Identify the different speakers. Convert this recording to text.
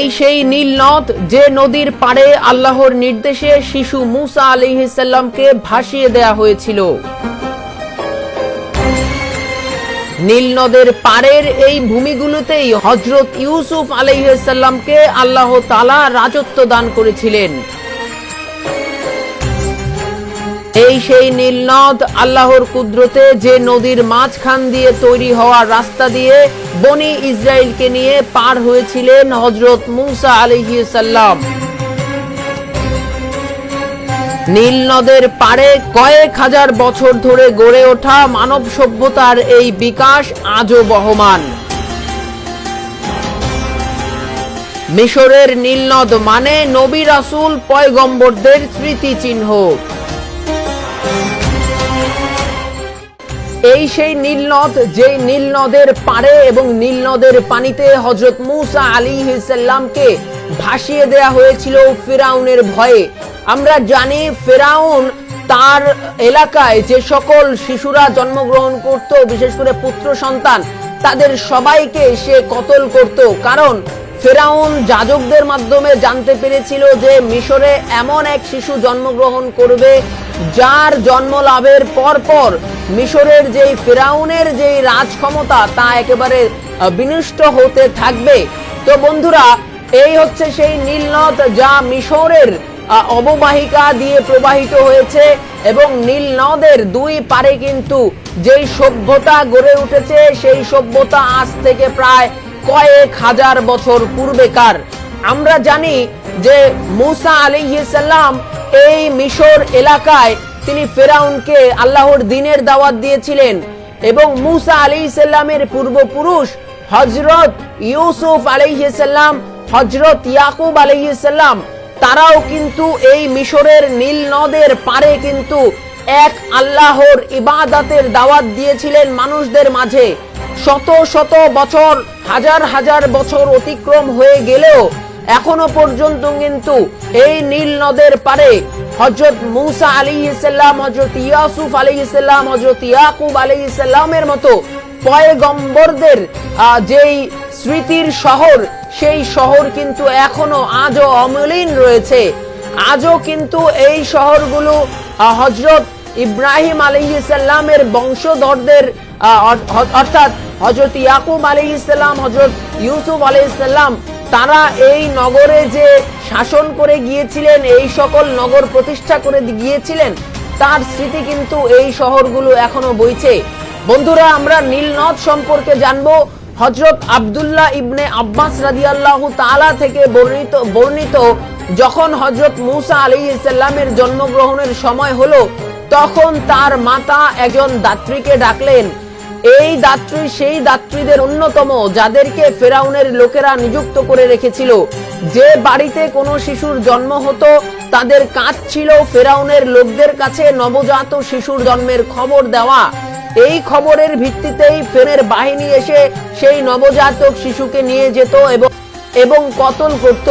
Speaker 1: এই সেই নীল নদ যে নদীর পাড়ে আল্লাহর নির্দেশে শিশু মুসা আলাইহিস সালামকে ভাসিয়ে দেয়া হয়েছিল। নীল নদের পাড়ের এই ভূমিগুলোতেই হযরত ইউসুফ আলাইহিস সালামকে আল্লাহ তাআলা রাজত্ব দান করেছিলেন। এই সেই নীল নদ আল্লাহর কুদরতে যে নদীর মাঝখান দিয়ে তৈরি হওয়া রাস্তা দিয়ে বনি ইসরাইলকে নিয়ে পার হয়েছিলেন হযরত মুসা আলাইহিস সালাম। নীল নদের পাড়ে কয়েক হাজার বছর ধরে গড়ে ওঠা মানব সভ্যতার এই বিকাশ আজও বহমান। মিশরের নীল নদ মানে নবী রাসূল পয়গম্বরদের স্মৃতি চিহ্ন। এই সেই নীল নদ যে নীল নদের পাড়ে এবং নীল নদের পানিতে হযরত মুসা আলাইহিস সালামকে ভাসিয়ে দেয়া হয়েছিল ফিরাউনের ভয়ে। আমরা জানি ফিরাউন তার এলাকায় যে সকল শিশুরা জন্মগ্রহণ করত, বিশেষ করে পুত্র সন্তান, তাদের সবাইকে সে কতল করত। কারণ ফিরাউন যাজকদের মাধ্যমে জানতে পেরেছিল যে মিশরে এমন এক শিশু জন্মগ্রহণ করবে যার জন্ম লাভের পর মিশরের যেই ফিরাউনের যেই রাজক্ষমতা তা একেবারে বিনষ্ট হতে থাকবে। তো বন্ধুরা, এই হচ্ছে সেই নীল নদ যা মিশরের অববাহিকা দিয়ে প্রবাহিত হয়েছে এবং নীল নদের দুই পারে কিন্তু যেই সভ্যতা গড়ে উঠেছে সেই সভ্যতা আজ থেকে প্রায় কয়েক হাজার বছর পূর্বেকার। আমরা জানি যে মুসা আলাইহিস সালাম এই মিশর এলাকায় তিনি ফিরাউনকে আল্লাহর দ্বীনের দাওয়াত দিয়েছিলেন এবং মুসা আলাইহিস সালামের পূর্বপুরুষ হযরত ইউসুফ আলাইহিস সালাম, হযরত ইয়াকুব আলাইহিস সালাম তারাও কিন্তু এই মিশরের নীল নদের পারে কিন্তু এক আল্লাহর ইবাদতের দাওয়াত দিয়েছিলেন মানুষদের মাঝে। শত শত বছর, হাজার হাজার বছর অতিক্রম হয়ে গেলেও এখনো পর্যন্ত কিন্তু এই নীল নদের পারে হযরত মুসা আলাইহিস সালাম, হযরত ইউসুফ আলাইহিস সালাম, হযরত ইয়াকুব আলাইহিস সালামের মতো পয়গম্বরদের যেই স্মৃতির শহর, সেই শহর কিন্তু এখনো আজও অমলিন রয়েছে। আজও কিন্তু এই শহরগুলো হযরত ইব্রাহিম আলাইহিস সালামের বংশধরদের অর্থাৎ হযরত ইয়াকুব আলাইহিস সালাম, হযরত ইউসুফ আলাইহিস সালাম তারা এই নগরে যে শাসন করে গিয়েছিলেন, এই সকল নগর প্রতিষ্ঠা করে গিয়েছিলেন, তার স্মৃতি কিন্তু এই শহরগুলো এখনো বইছে। বন্ধুরা, আমরা নীল নদ সম্পর্কে জানবো। হযরত আব্দুল্লাহ ইবনে আব্বাস রাদিয়াল্লাহু তাআলা থেকে বর্ণিত যখন হযরত মুসা আলাইহিস সালামের জন্মগ্রহণের সময় হলো, তখন তার মাতা একজন দাত্রীকে ডাকলেন। এই দাত্রী সেই দাত্রীদের অন্যতম যাদেরকে ফিরাউনের লোকেরা নিযুক্ত করে রেখেছিল। যে বাড়িতে কোনো শিশুর জন্ম হতো তাদের কাজ ছিল ফিরাউনের লোকদের কাছে নবজাত শিশুর জন্মের খবর দেওয়া। এই খবরের ভিত্তিতেই ফিরাউনের বাহিনী এসে সেই নবজাতক শিশুকে নিয়ে যেত এবং কতল করত।